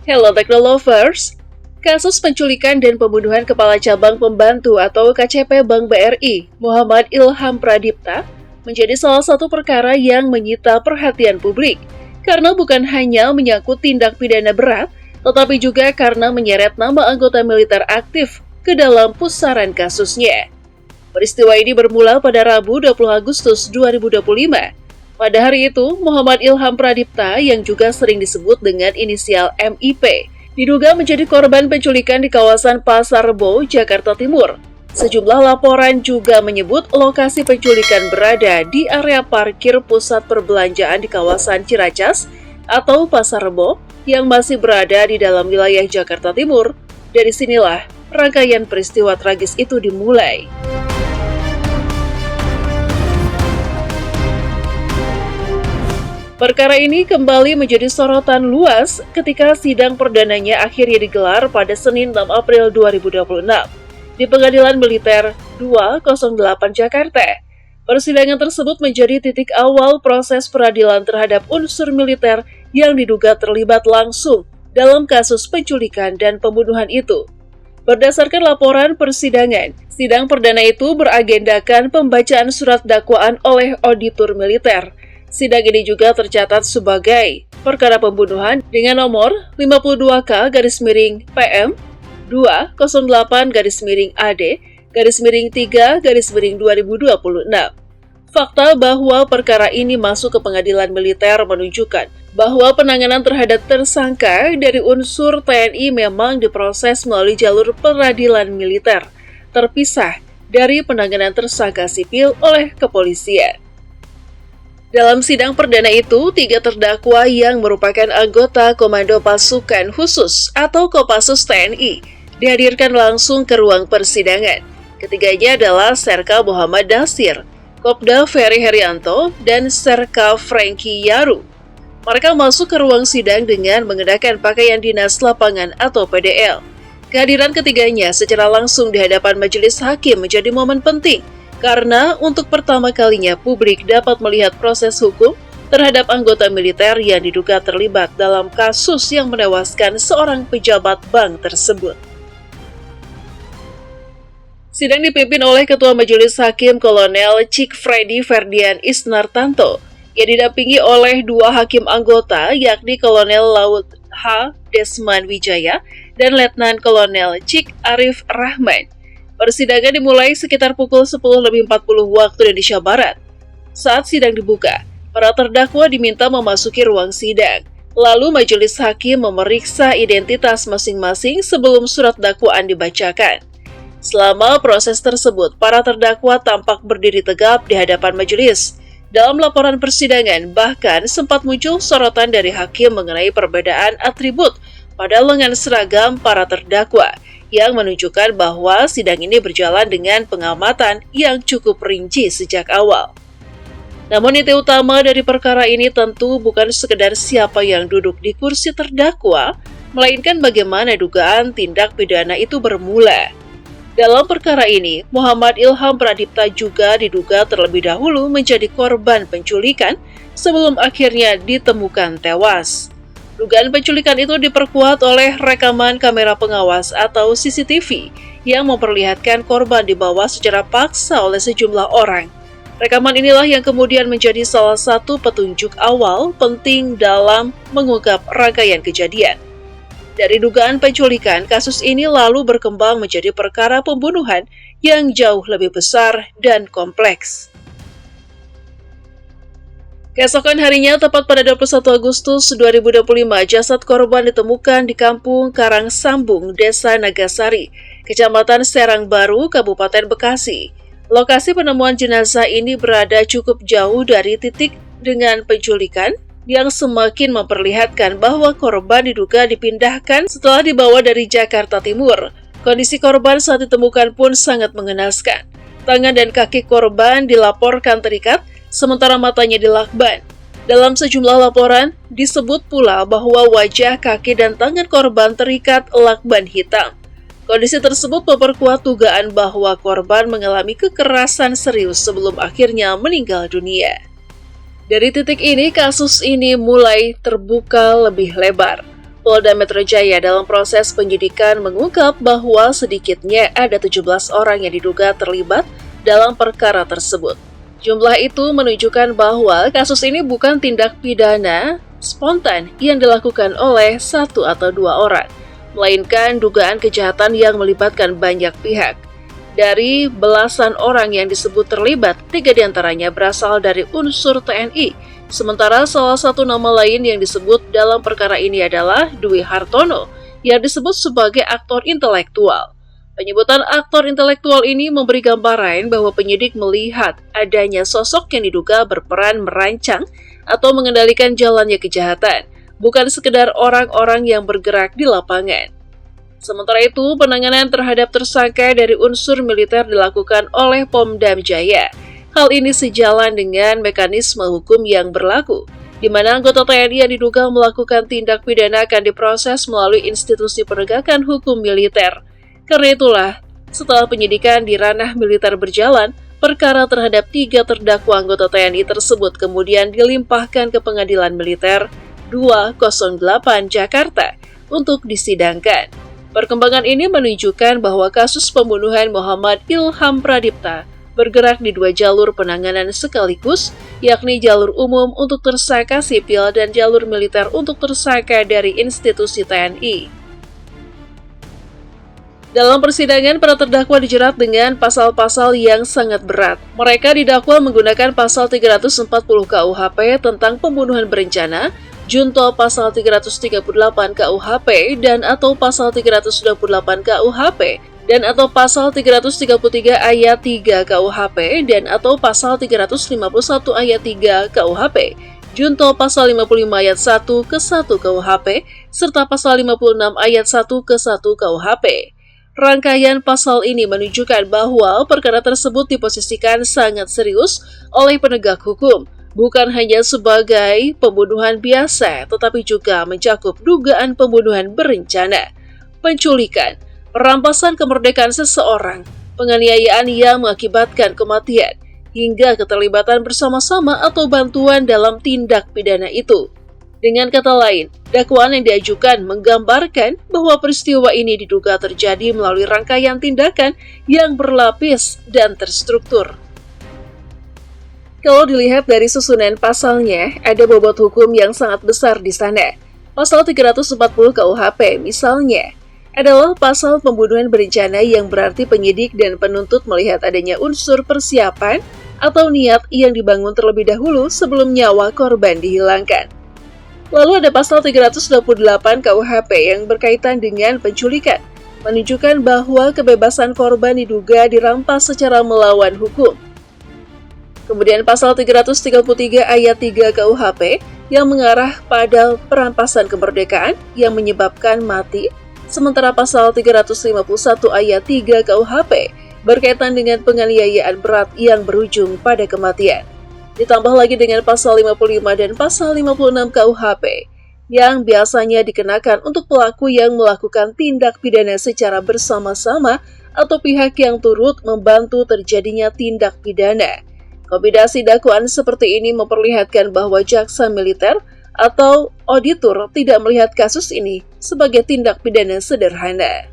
Hello Technolovers, kasus penculikan dan pembunuhan Kepala Cabang Pembantu atau KCP Bank BRI, Muhammad Ilham Pradipta, menjadi salah satu perkara yang menyita perhatian publik, karena bukan hanya menyangkut tindak pidana berat, tetapi juga karena menyeret nama anggota militer aktif ke dalam pusaran kasusnya. Peristiwa ini bermula pada Rabu 20 Agustus 2025. Pada hari itu, Muhammad Ilham Pradipta yang juga sering disebut dengan inisial MIP, diduga menjadi korban penculikan di kawasan Pasar Rebo, Jakarta Timur. Sejumlah laporan juga menyebut lokasi penculikan berada di area parkir pusat perbelanjaan di kawasan Ciracas atau Pasar Rebo yang masih berada di dalam wilayah Jakarta Timur. Dari sinilah rangkaian peristiwa tragis itu dimulai. Perkara ini kembali menjadi sorotan luas ketika sidang perdananya akhirnya digelar pada Senin 6 April 2026 di Pengadilan Militer 208 Jakarta. Persidangan tersebut menjadi titik awal proses peradilan terhadap unsur militer yang diduga terlibat langsung dalam kasus penculikan dan pembunuhan itu. Berdasarkan laporan persidangan, sidang perdana itu beragendakan pembacaan surat dakwaan oleh auditor militer. Sidang ini juga tercatat sebagai perkara pembunuhan dengan nomor 52K/PM 208-AD-3/2026. Fakta bahwa perkara ini masuk ke pengadilan militer menunjukkan bahwa penanganan terhadap tersangka dari unsur TNI memang diproses melalui jalur peradilan militer, terpisah dari penanganan tersangka sipil oleh kepolisian. Dalam sidang perdana itu, 3 terdakwa yang merupakan anggota Komando Pasukan Khusus atau Kopassus TNI dihadirkan langsung ke ruang persidangan. Ketiganya adalah Serka Muhammad Dasir, Kopda Ferry Herianto, dan Serka Franky Yaru. Mereka masuk ke ruang sidang dengan mengenakan pakaian dinas lapangan atau PDL. Kehadiran ketiganya secara langsung di hadapan majelis hakim menjadi momen penting, karena untuk pertama kalinya publik dapat melihat proses hukum terhadap anggota militer yang diduga terlibat dalam kasus yang menewaskan seorang pejabat bank tersebut. Sidang dipimpin oleh Ketua Majelis Hakim Kolonel Cik Freddy Ferdian Isnartanto, yang didampingi oleh 2 hakim anggota yakni Kolonel Laut H. Desman Wijaya dan Letnan Kolonel Cik Arif Rahman. Persidangan dimulai sekitar pukul 10.40 waktu Indonesia Barat. Saat sidang dibuka, para terdakwa diminta memasuki ruang sidang. Lalu majelis hakim memeriksa identitas masing-masing sebelum surat dakwaan dibacakan. Selama proses tersebut, para terdakwa tampak berdiri tegap di hadapan majelis. Dalam laporan persidangan, bahkan sempat muncul sorotan dari hakim mengenai perbedaan atribut pada lengan seragam para terdakwa, yang menunjukkan bahwa sidang ini berjalan dengan pengamatan yang cukup rinci sejak awal. Namun inti utama dari perkara ini tentu bukan sekedar siapa yang duduk di kursi terdakwa, melainkan bagaimana dugaan tindak pidana itu bermula. Dalam perkara ini, Muhammad Ilham Pradipta juga diduga terlebih dahulu menjadi korban penculikan sebelum akhirnya ditemukan tewas. Dugaan penculikan itu diperkuat oleh rekaman kamera pengawas atau CCTV yang memperlihatkan korban dibawa secara paksa oleh sejumlah orang. Rekaman inilah yang kemudian menjadi salah satu petunjuk awal penting dalam mengungkap rangkaian kejadian. Dari dugaan penculikan, kasus ini lalu berkembang menjadi perkara pembunuhan yang jauh lebih besar dan kompleks. Keesokan harinya, tepat pada 21 Agustus 2025, jasad korban ditemukan di Kampung Karangsambung, Desa Nagasari, Kecamatan Serang Baru, Kabupaten Bekasi. Lokasi penemuan jenazah ini berada cukup jauh dari titik dengan penculikan, yang semakin memperlihatkan bahwa korban diduga dipindahkan setelah dibawa dari Jakarta Timur. Kondisi korban saat ditemukan pun sangat mengenaskan. Tangan dan kaki korban dilaporkan terikat, sementara matanya dilakban. Dalam sejumlah laporan, disebut pula bahwa wajah, kaki, dan tangan korban terikat lakban hitam. Kondisi tersebut memperkuat dugaan bahwa korban mengalami kekerasan serius sebelum akhirnya meninggal dunia. Dari titik ini, kasus ini mulai terbuka lebih lebar. Polda Metro Jaya dalam proses penyidikan mengungkap bahwa sedikitnya ada 17 orang yang diduga terlibat dalam perkara tersebut. Jumlah itu menunjukkan bahwa kasus ini bukan tindak pidana spontan yang dilakukan oleh satu atau dua orang, melainkan dugaan kejahatan yang melibatkan banyak pihak. Dari belasan orang yang disebut terlibat, 3 diantaranya berasal dari unsur TNI, sementara salah satu nama lain yang disebut dalam perkara ini adalah Dwi Hartono, yang disebut sebagai aktor intelektual. Penyebutan aktor intelektual ini memberi gambaran bahwa penyidik melihat adanya sosok yang diduga berperan merancang atau mengendalikan jalannya kejahatan, bukan sekedar orang-orang yang bergerak di lapangan. Sementara itu, penanganan terhadap tersangka dari unsur militer dilakukan oleh Pomdam Jaya. Hal ini sejalan dengan mekanisme hukum yang berlaku, di mana anggota TNI yang diduga melakukan tindak pidana akan diproses melalui institusi penegakan hukum militer. Karena itulah, setelah penyidikan di ranah militer berjalan, perkara terhadap 3 terdakwa anggota TNI tersebut kemudian dilimpahkan ke Pengadilan Militer 208 Jakarta untuk disidangkan. Perkembangan ini menunjukkan bahwa kasus pembunuhan Muhammad Ilham Pradipta bergerak di 2 jalur penanganan sekaligus, yakni jalur umum untuk tersangka sipil dan jalur militer untuk tersangka dari institusi TNI. Dalam persidangan, para terdakwa dijerat dengan pasal-pasal yang sangat berat. Mereka didakwa menggunakan pasal 340 KUHP tentang pembunuhan berencana, junto pasal 338 KUHP dan atau pasal 328 KUHP dan atau pasal 333 ayat 3 KUHP dan atau pasal 351 ayat 3 KUHP, junto pasal 55 ayat 1 ke 1 KUHP serta pasal 56 ayat 1 ke 1 KUHP. Rangkaian pasal ini menunjukkan bahwa perkara tersebut diposisikan sangat serius oleh penegak hukum, bukan hanya sebagai pembunuhan biasa, tetapi juga mencakup dugaan pembunuhan berencana, penculikan, perampasan kemerdekaan seseorang, penganiayaan yang mengakibatkan kematian, hingga keterlibatan bersama-sama atau bantuan dalam tindak pidana itu. Dengan kata lain, dakwaan yang diajukan menggambarkan bahwa peristiwa ini diduga terjadi melalui rangkaian tindakan yang berlapis dan terstruktur. Kalau dilihat dari susunan pasalnya, ada bobot hukum yang sangat besar di sana. Pasal 340 KUHP misalnya adalah pasal pembunuhan berencana yang berarti penyidik dan penuntut melihat adanya unsur persiapan atau niat yang dibangun terlebih dahulu sebelum nyawa korban dihilangkan. Lalu ada pasal 328 KUHP yang berkaitan dengan penculikan, menunjukkan bahwa kebebasan korban diduga dirampas secara melawan hukum. Kemudian pasal 333 ayat 3 KUHP yang mengarah pada perampasan kemerdekaan yang menyebabkan mati, sementara pasal 351 ayat 3 KUHP berkaitan dengan penganiayaan berat yang berujung pada kematian. Ditambah lagi dengan pasal 55 dan pasal 56 KUHP yang biasanya dikenakan untuk pelaku yang melakukan tindak pidana secara bersama-sama atau pihak yang turut membantu terjadinya tindak pidana. Kombinasi dakwaan seperti ini memperlihatkan bahwa jaksa militer atau auditor tidak melihat kasus ini sebagai tindak pidana sederhana.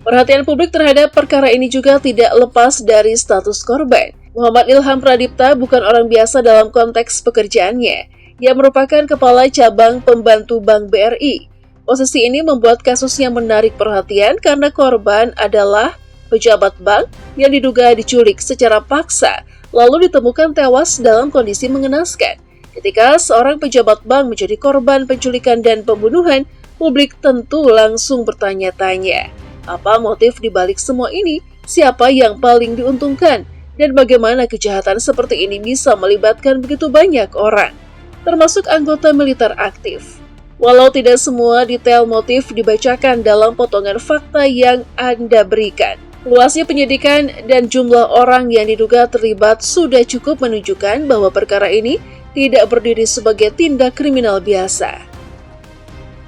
Perhatian publik terhadap perkara ini juga tidak lepas dari status korban. Muhammad Ilham Pradipta bukan orang biasa dalam konteks pekerjaannya. Ia merupakan kepala cabang pembantu Bank BRI. Posisi ini membuat kasusnya menarik perhatian karena korban adalah pejabat bank yang diduga diculik secara paksa, lalu ditemukan tewas dalam kondisi mengenaskan. Ketika seorang pejabat bank menjadi korban penculikan dan pembunuhan, publik tentu langsung bertanya-tanya, apa motif dibalik semua ini? Siapa yang paling diuntungkan? Dan bagaimana kejahatan seperti ini bisa melibatkan begitu banyak orang, termasuk anggota militer aktif. Walau tidak semua detail motif dibacakan dalam potongan fakta yang Anda berikan, luasnya penyidikan dan jumlah orang yang diduga terlibat sudah cukup menunjukkan bahwa perkara ini tidak berdiri sebagai tindak kriminal biasa.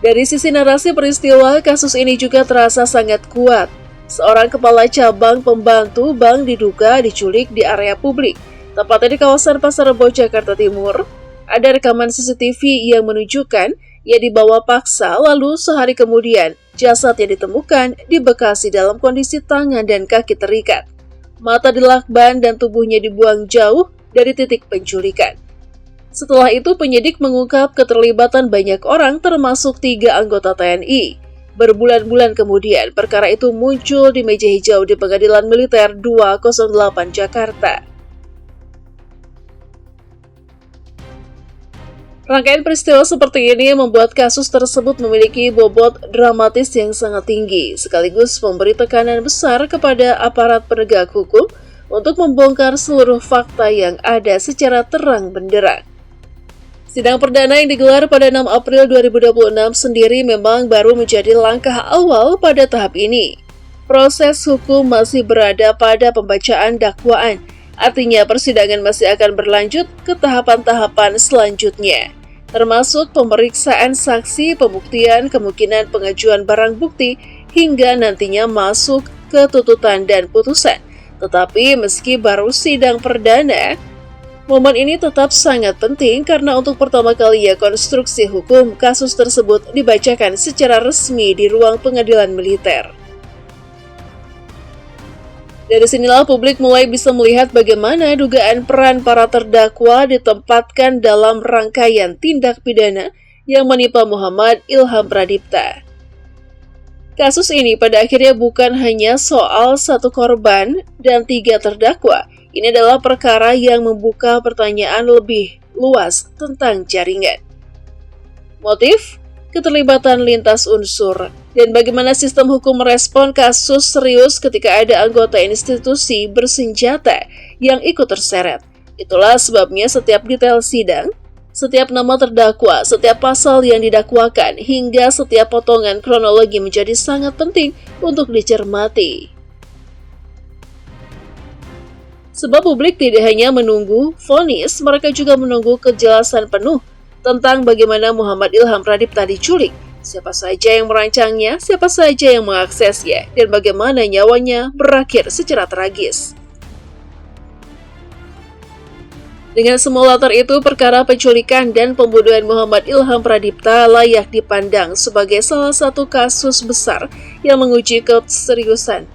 Dari sisi narasi peristiwa, kasus ini juga terasa sangat kuat. Seorang kepala cabang pembantu bank diduga diculik di area publik, tepatnya di kawasan Pasar Rebo, Jakarta Timur. Ada rekaman CCTV yang menunjukkan Ia dibawa paksa, lalu sehari kemudian jasadnya ditemukan di Bekasi dalam kondisi tangan dan kaki terikat, mata dilakban dan tubuhnya dibuang jauh dari titik penculikan. Setelah itu penyidik mengungkap keterlibatan banyak orang termasuk 3 anggota TNI. Berbulan-bulan kemudian perkara itu muncul di meja hijau di Pengadilan Militer 208 Jakarta. Rangkaian peristiwa seperti ini membuat kasus tersebut memiliki bobot dramatis yang sangat tinggi, sekaligus memberi tekanan besar kepada aparat penegak hukum untuk membongkar seluruh fakta yang ada secara terang benderang. Sidang perdana yang digelar pada 6 April 2026 sendiri memang baru menjadi langkah awal pada tahap ini. Proses hukum masih berada pada pembacaan dakwaan, artinya persidangan masih akan berlanjut ke tahapan-tahapan selanjutnya, termasuk pemeriksaan saksi, pembuktian, kemungkinan pengajuan barang bukti, hingga nantinya masuk ke tuntutan dan putusan. Tetapi meski baru sidang perdana, momen ini tetap sangat penting karena untuk pertama kalinya konstruksi hukum kasus tersebut dibacakan secara resmi di ruang pengadilan militer. Dari sinilah publik mulai bisa melihat bagaimana dugaan peran para terdakwa ditempatkan dalam rangkaian tindak pidana yang menimpa Muhammad Ilham Pradipta. Kasus ini pada akhirnya bukan hanya soal 1 korban dan 3 terdakwa. Ini adalah perkara yang membuka pertanyaan lebih luas tentang jaringan, motif, keterlibatan lintas unsur, dan bagaimana sistem hukum merespon kasus serius ketika ada anggota institusi bersenjata yang ikut terseret. Itulah sebabnya setiap detail sidang, setiap nama terdakwa, setiap pasal yang didakwakan, hingga setiap potongan kronologi menjadi sangat penting untuk dicermati. Sebab publik tidak hanya menunggu vonis, mereka juga menunggu kejelasan penuh tentang bagaimana Muhammad Ilham Pradipta diculik, siapa saja yang merancangnya, siapa saja yang mengaksesnya, dan bagaimana nyawanya berakhir secara tragis. Dengan semua latar itu, perkara penculikan dan pembunuhan Muhammad Ilham Pradipta layak dipandang sebagai salah satu kasus besar yang menguji keseriusan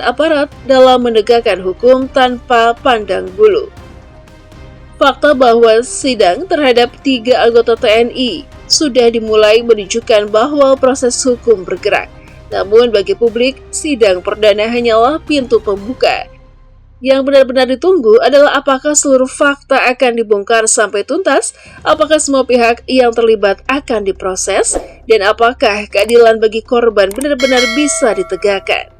aparat dalam menegakkan hukum tanpa pandang bulu. Fakta bahwa sidang terhadap 3 anggota TNI sudah dimulai menunjukkan bahwa proses hukum bergerak. Namun bagi publik, sidang perdana hanyalah pintu pembuka. Yang benar-benar ditunggu adalah apakah seluruh fakta akan dibongkar sampai tuntas, apakah semua pihak yang terlibat akan diproses, dan apakah keadilan bagi korban benar-benar bisa ditegakkan.